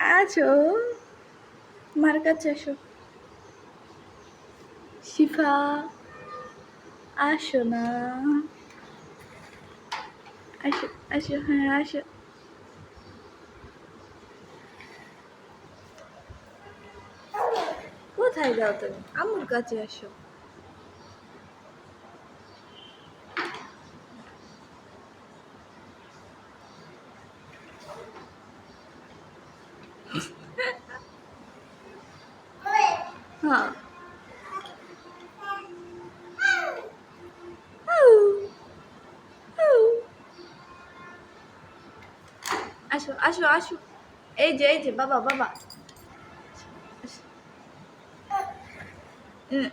আছো মার কাছে আসো শিফা আসো না আসো আসো হ্যাঁ আসো কোথায় যাও তুমি আম্মুর কাছে আসো হ্যাঁ আসো আসো আসো এই যে বাবা বাবা উম,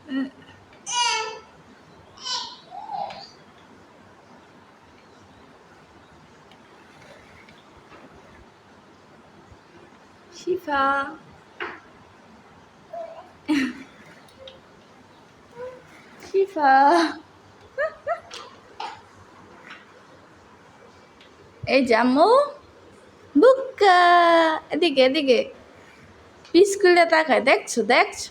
উম, শিফা শিফা এই যে আম্মু বুক্কা এদিকে এদিকে স্কুলে তাকায় দেখছো দেখছো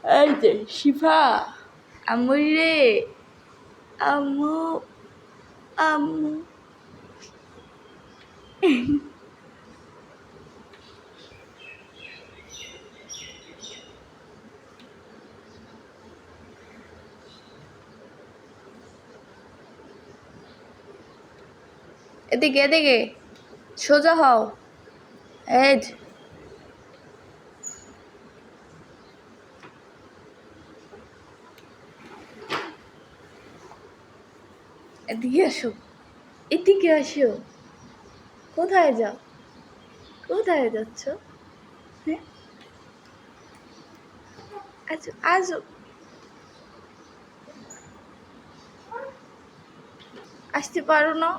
এই যে শিফা আম্মু রে আম্মু আম্মু এদিকে এদিকে সোজা হও এই যে, এদিকে আসো এদিকে আসো কোথায় যাও কোথায় যাচ্ছ হ্যাঁ আছো আসো আসতে পারো না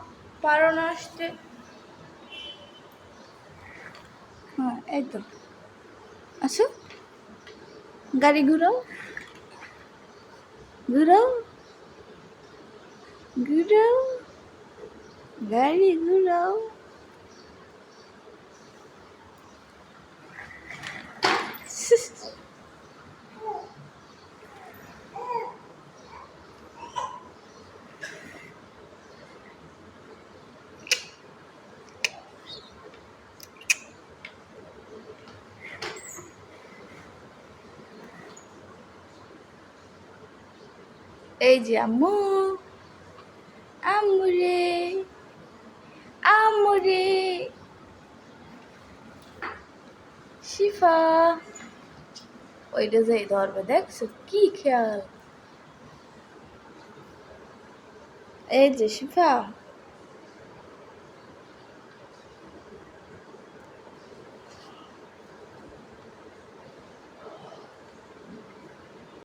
আসতে হ্যাঁ এই তো আসো গাড়ি ঘুরাও ঘুরাও ঘুরাও গাড়ি ঘুরাও এই যে আম্মু আম্মু রে আম্মু রে শিফা ওইটা যাই ধরবে দেখছো কি খেয়াল এই যে শিফা